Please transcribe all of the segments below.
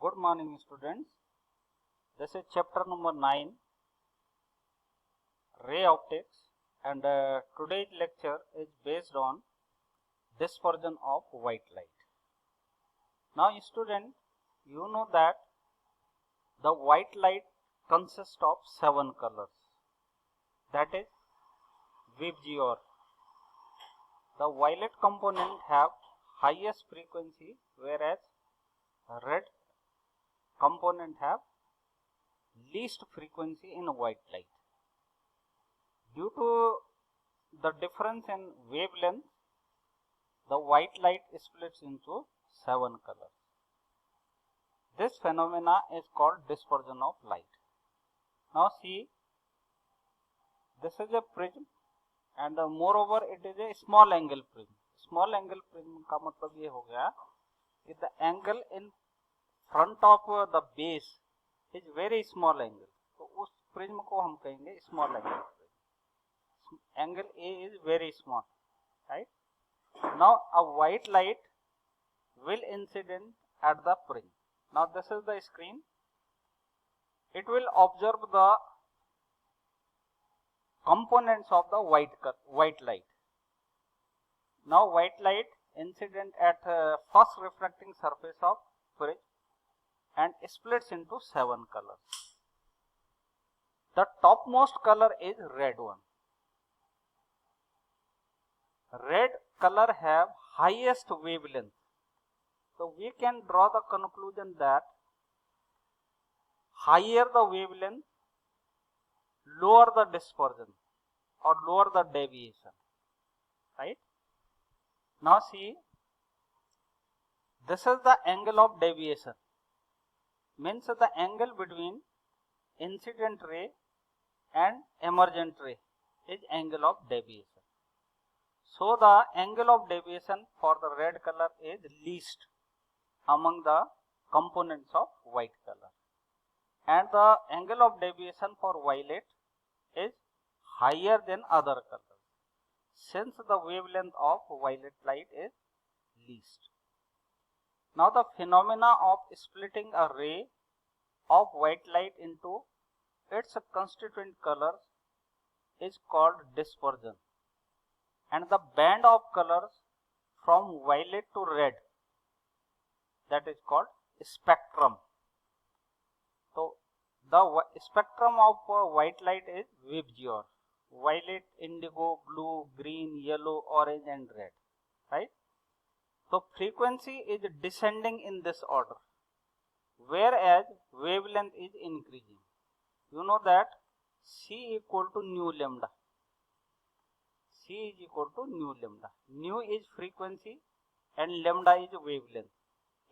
Good morning students. This is chapter number 9, ray optics, and today's lecture is based on dispersion of white light. Now student, you know that the white light consists of 7 colors, that is VIBGYOR. The violet component have highest frequency, whereas red component have least frequency in white light. Due to the difference in wavelength, the white light splits into 7 colors. This phenomena is called dispersion of light. Now see, this is a prism and moreover it is a small angle prism. Small angle prism का मतलब ये हो गया कि the angle in front of the base is very small angle. तो उस prism को हम कहेंगे small angle prism. Angle A is very small, right? Now a white light will incident at the prism. Now this is the screen. It will observe the components of the white light. Now white light incident at first refracting surface of prism and splits into 7 colors. The topmost color is red one. Red color have highest wavelength. So we can draw the conclusion that higher the wavelength, lower the dispersion or lower the deviation, right? Now see, this is the angle of deviation, means the angle between incident ray and emergent ray is angle of deviation. So the angle of deviation for the red color is least among the components of white color, and the angle of deviation for violet is higher than other colors, since the wavelength of violet light is least. Now the phenomena of splitting a ray of white light into its constituent colors is called dispersion, and the band of colors from violet to red, that is called spectrum. So the spectrum of white light is VIBGYOR: violet, indigo, blue, green, yellow, orange and red, right? So frequency is descending in this order, whereas wavelength is increasing. You know that C equal to nu lambda. C is equal to nu lambda. Nu is frequency and lambda is wavelength.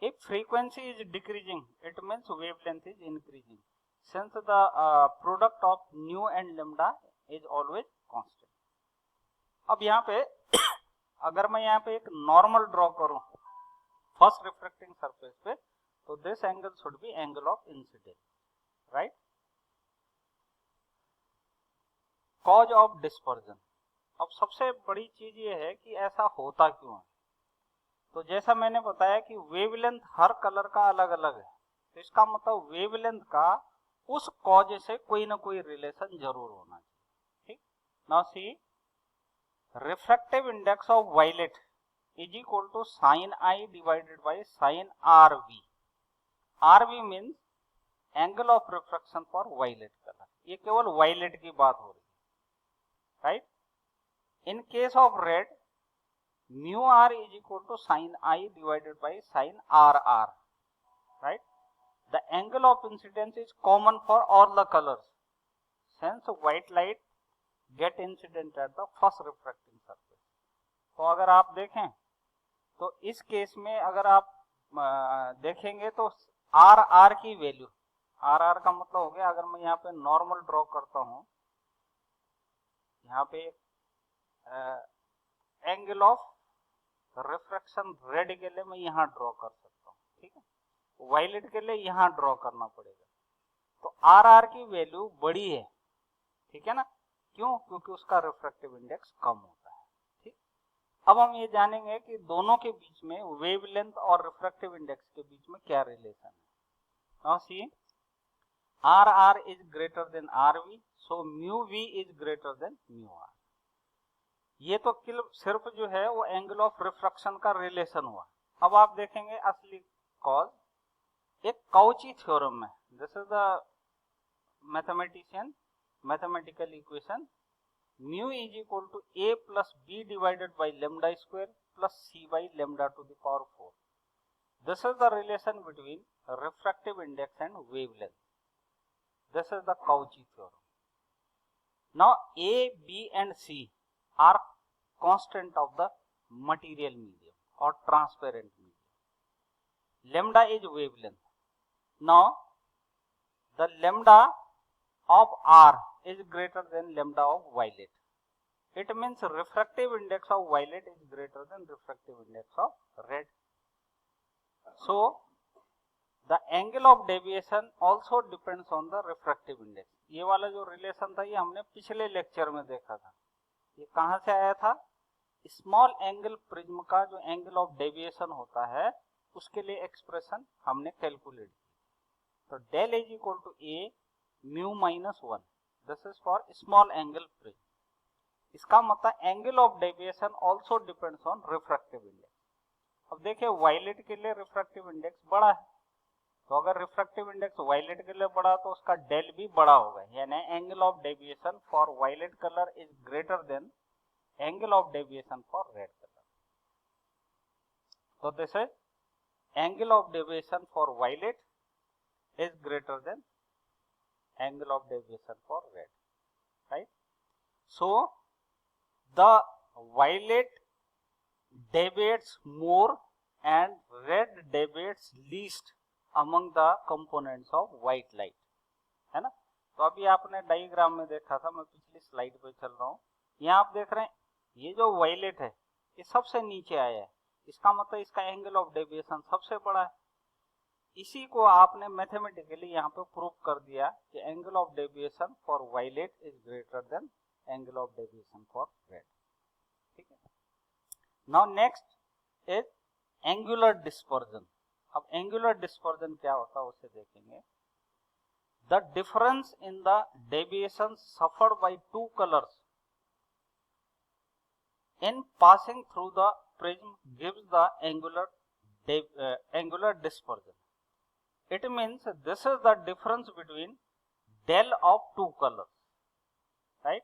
If frequency is decreasing, it means wavelength is increasing, since the product of nu and lambda is always constant. अब यहाँ पे अगर मैं यहाँ पे एक normal draw करूं first refracting surface पे, तो this angle should be angle of incidence, right? Cause of dispersion. अब सबसे बड़ी चीज ये है कि ऐसा होता क्यों है. तो जैसा मैंने बताया कि वेवलेंथ हर कलर का अलग अलग है, तो इसका मतलब वेवलेंथ का उस कॉज से कोई ना कोई रिलेशन जरूर होना चाहिए, ठीक? Now see, refractive index of violet is equal to sine i divided by sine r v. R v means angle of refraction for violet colour. ये केवल वायलेट की बात हो रही है, right? In case of red, mu r is equal to sin I divided by sin RR, right? The angle of incidence is common for all the colors, since white light get incident at the first refracting surface. तो अगर आप देखें तो इस case में अगर आप देखेंगे तो RR की वैल्यू, RR का मतलब हो गया, अगर मैं यहाँ पे नॉर्मल ड्रॉ करता हूँ, यहाँ पे एंगल ऑफ रिफ्रैक्शन रेड के लिए मैं यहाँ ड्रॉ कर सकता हूँ, ठीक है? वायलेट के लिए यहाँ ड्रॉ करना पड़ेगा. तो आर आर की वैल्यू बड़ी है, ठीक है ना? क्यों? क्योंकि उसका रिफ्रैक्टिव इंडेक्स कम होता है, ठीक? अब हम ये जानेंगे कि दोनों के बीच में वेवलेंथ और रिफ्रैक्टिव इंडेक्स के बीच में क्या रिलेशन है. Now see, RR is greater than RV, so mu V is greater than mu R. ये तो सिर्फ जो है वो एंगल ऑफ रिफ्रैक्शन का रिलेशन हुआ। अब आप देखेंगे असली कॉज एक काउची थ्योरम में, this is the mathematical equation, mu is equal to a plus b divided by lambda square plus c by lambda to the power 4. This is the relation between refractive index and wavelength. This is the Cauchy theorem. Now A, B and C are constant of the material medium or transparent medium. Lambda is wavelength. Now the lambda of R is greater than lambda of violet. It means refractive index of violet is greater than refractive index of red. So the angle of deviation also depends on the refractive index. ये वाला जो relation था ये हमने पिछले lecture में देखा था। ये कहाँ से आया था? स्मॉल एंगल प्रिज्म का जो एंगल ऑफ डेविएशन होता है उसके लिए एक्सप्रेशन हमने कैलकुलेट की। तो del is equal to A mu minus 1, this is for small angle prism. इसका मतलब angle of deviation also depends on refractive index. अब देखिए वायलेट के लिए रिफ्रैक्टिव इंडेक्स बड़ा है, तो अगर रिफ्रैक्टिव इंडेक्स वायलेट के लिए बड़ा तो उसका डेल भी बड़ा होगा, यानी angle of deviation for violet colour is greater than angle of deviation for red colour. तो this is angle of deviation for violet is greater than angle of deviation for red, right? So the violet deviates more and red deviates least among the components of white light, है ना? तो अभी आपने diagram में देखा था, मैं पिछली स्लाइड पे चल रहा हूँ। यहाँ आप देख रहे हैं ये जो वायलेट है ये सबसे नीचे आया है, इसका मतलब इसका एंगल ऑफ डेविएशन सबसे बड़ा है। इसी को आपने मैथमेटिकली यहाँ पे प्रूव कर दिया कि angle of deviation for violet is greater than angle of deviation for red. ठीक है, now next is angular dispersion. अब एंगुलर डिस्पर्जन क्या होता है उसे देखेंगे। The difference in the deviation suffered by two colours in passing through the prism gives the angular dispersion. It means this is the difference between del of two colors, right?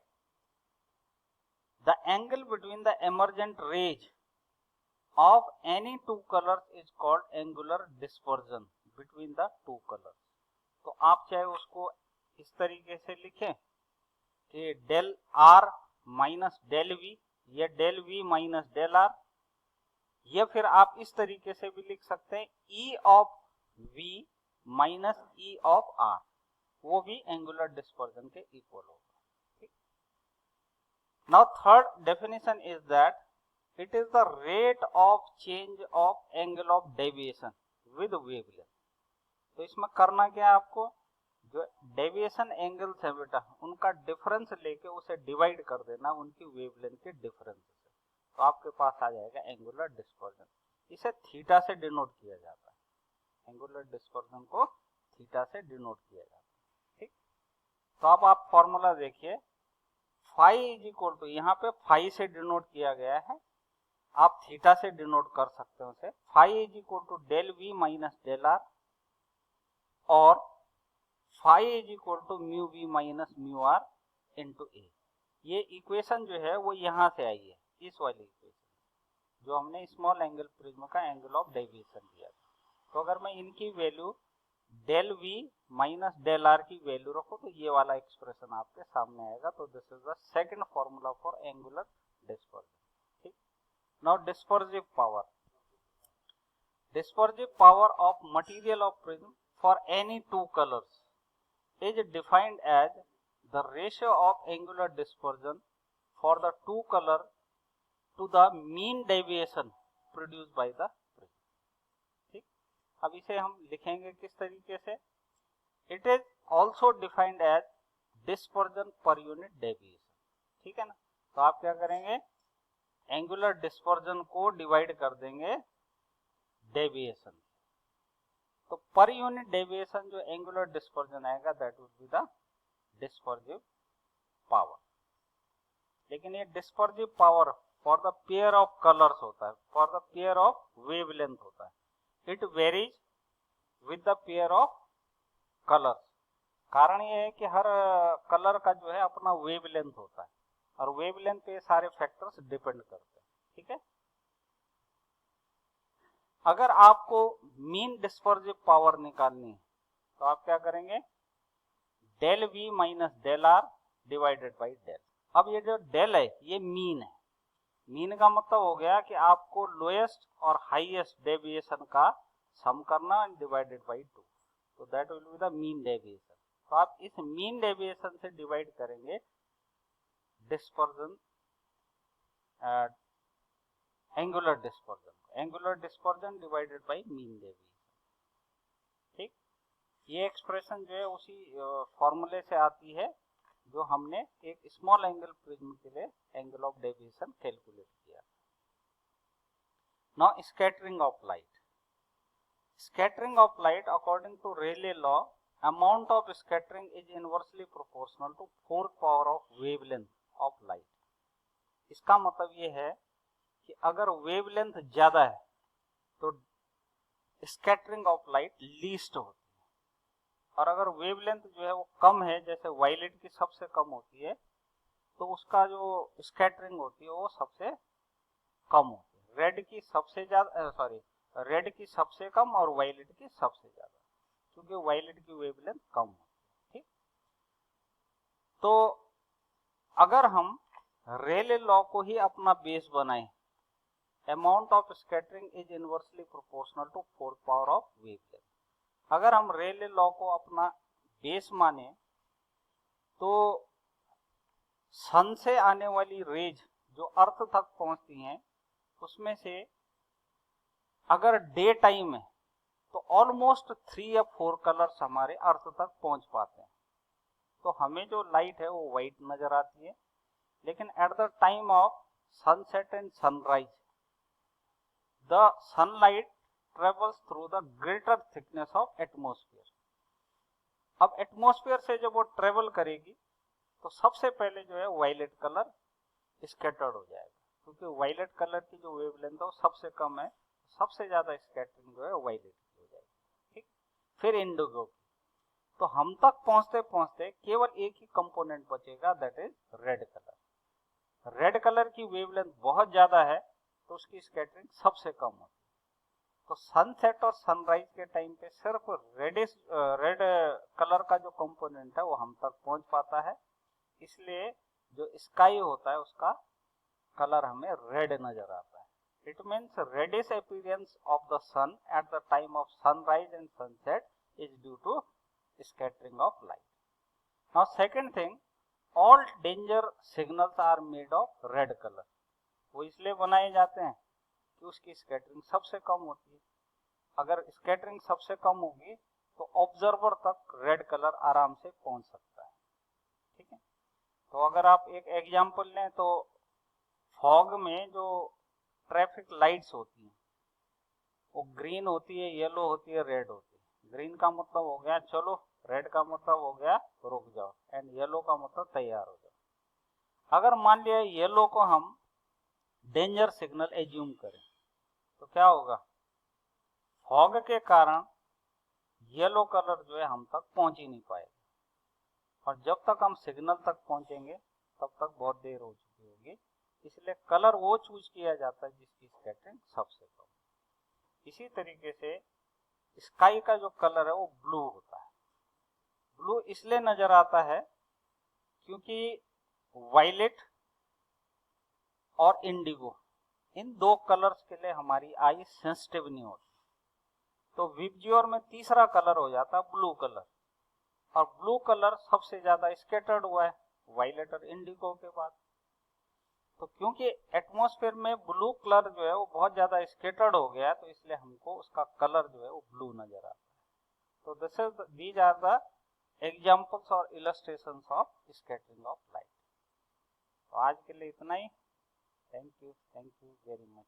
The angle between the emergent rays of any two colors is called angular dispersion between the two colors. तो आप चाहे उसको इस तरीके से लिखें कि del R minus del V या del V minus del R, या फिर आप इस तरीके से भी लिख सकते हैं E of V minus E of R, वो भी एंगुलर डिस्पर्जन के इक्वल होगा। Now third definition is that it is the rate of change of angle of deviation with wavelength. तो इसमें करना क्या है, आपको जो डेविएशन एंगल्स है बेटा उनका डिफरेंस लेके उसे डिवाइड कर देना उनकी वेवलेंथ के डिफरेंस से, तो आपके पास आ जाएगा एंगुलर डिस्पर्जन। इसे थीटा से डिनोट किया जाता है, एंगुलर डिस्पर्जन को थीटा से डिनोट किया जाता है। ठीक, तो अब आप फॉर्मूला देखिए, फाई इज इक्वल टू, यहाँ पे फाई से डिनोट किया गया है, आप थीटा से डिनोट कर सकते हो उसे। Phi is equal to del we minus del R और phi is equal to mu V minus mu R into A. ये इक्वेशन जो है वो यहाँ से आई है, इस वाली इक्वेशन जो हमने स्मॉल एंगल प्रिज्म का एंगल ऑफ डेविएशन दिया था। तो अगर मैं इनकी value del we minus del R की वैल्यू रखो तो ये वाला एक्सप्रेशन आपके सामने आएगा। तो this is the second formula for angular dispersion. ठीक, now dispersive power of material of prism for any two colours is defined as the ratio of angular dispersion for the two colour to the mean deviation produced by the. अब इसे हम लिखेंगे किस तरीके से, it is also defined as dispersion per unit deviation. ठीक है ना, तो आप क्या करेंगे, एंगुलर डिस्पर्जन को डिवाइड कर देंगे डेविएशन। तो पर यूनिट डेविएशन जो एंगुलर डिस्पर्जन आएगा that will be the dispersive power. लेकिन ये dispersive power for the pair of colours होता है, for the pair of wavelength होता है। It varies with the pair of colours. कारण ये है कि हर कलर का जो है अपना वेवलेंथ होता है और वेवलेंथ पे सारे फैक्टर्स डिपेंड करते हैं। ठीक है, अगर आपको मीन डिस्पर्सिव पावर निकालनी है तो आप क्या करेंगे, del we minus del r divided by del. अब ये जो डेल है ये मीन है। मीन का मतलब हो गया कि आपको लोएस्ट और हाईएस्ट डेविएशन का सम करना डिवाइडेड बाई 2, तो that will be the mean deviation. तो आप इस मीन डेविएशन से डिवाइड करेंगे dispersion, angular dispersion divided by mean deviation. ठीक, ये एक्सप्रेशन जो है उसी फॉर्मूले से आती है जो हमने एक स्मॉल एंगल प्रिज्म के लिए एंगल ऑफ डेविएशन कैलकुलेट किया। Now scattering of light according to Rayleigh law, amount of scattering is inversely proportional to fourth power of wavelength of light। इसका मतलब ये है कि अगर वेवलेंथ ज्यादा है तो स्कैटरिंग ऑफ लाइट लीस्ट होती है, और अगर वेवलेंथ जो है वो कम है, जैसे वायलेट की सबसे कम होती है, तो उसका जो स्कैटरिंग होती है वो सबसे कम होती है। रेड की सबसे कम और वायलेट की सबसे ज्यादा, क्योंकि वायलेट की वेवलेंथ कम है। ठीक, तो अगर हम रेले लॉ को ही अपना बेस बनाएं, amount of scattering is inversely proportional to fourth power of wavelength. अगर हम रेले लॉ को अपना बेस माने तो सन से आने वाली रेज जो अर्थ तक पहुंचती हैं उसमें से अगर डे टाइम है तो ऑलमोस्ट 3 या 4 कलर्स हमारे अर्थ तक पहुंच पाते हैं, तो हमें जो लाइट है वो व्हाइट नजर आती है। लेकिन at the time of sunset and sunrise the sunlight travels through the greater thickness of atmosphere. अब एटमॉस्फेयर से जब वो ट्रेवल करेगी तो सबसे पहले जो है वायलेट कलर स्कैटर्ड हो जाएगा, क्योंकि वायलेट कलर की जो वेवलेंथ है वो सबसे कम है, सबसे ज्यादा स्कैटरिंग जो है वायलेट की हो जाएगी। ठीक, फिर इंडिगो की, तो हम तक पहुंचते पहुंचते केवल एक ही कंपोनेंट बचेगा, that is red colour. Red colour की वेवलेंथ बहुत ज्यादा है तो उसकी स्कैटरिंग सबसे कम होती है। तो सनसेट और सनराइज के टाइम पे सिर्फ रेड कलर का जो कंपोनेंट है वो हम तक पहुंच पाता है, इसलिए जो स्काई होता है उसका कलर हमें रेड नजर आता है। It means reddish appearance of the sun at the time of sunrise and sunset is due to scattering of light. Now second thing, all danger signals are made of red color। वो इसलिए बनाए जाते हैं कि उसकी scattering सबसे कम होती है। अगर स्कैटरिंग सबसे कम होगी तो ऑब्जर्वर तक रेड कलर आराम से पहुंच सकता है। ठीक है, तो अगर आप एक एग्जांपल लें तो फॉग में जो ट्रैफिक लाइट्स होती हैं वो ग्रीन होती है, येलो होती है, रेड होती है। ग्रीन का मतलब हो गया चलो, रेड का मतलब हो गया रुक जाओ, एंड येलो का मतलब तैयार हो जाओ। अगर मान लिया येलो को हम डेंजर सिग्नल एज्यूम करें तो क्या होगा, फॉग के कारण येलो कलर जो है हम तक पहुंच ही नहीं पाएगा, और जब तक हम सिग्नल तक पहुंचेंगे तब तक बहुत देर हो चुकी होगी। इसलिए कलर वो चूज किया जाता है जिसकी स्कैटरिंग सबसे कम। इसी तरीके से स्काई का जो कलर है वो ब्लू होता है। ब्लू इसलिए नजर आता है क्योंकि वायलेट और इंडिगो इन दो कलर्स के लिए हमारी आई सेंसिटिव नहीं होती, तो विबज्योर में तीसरा कलर हो जाता है ब्लू कलर, और ब्लू कलर सबसे ज्यादा स्कैटर्ड हुआ है वायलेट और इंडिगो के बाद। तो क्योंकि एटमॉस्फेयर में ब्लू कलर जो है वो बहुत ज्यादा स्कैटर्ड हो गया, तो इसलिए हमको उसका कलर जो है वो ब्लू नजर आता है। तो दीज आर द एग्जांपल्स और illustrations of scattering of light. तो आज के लिए इतना ही। Thank you very much.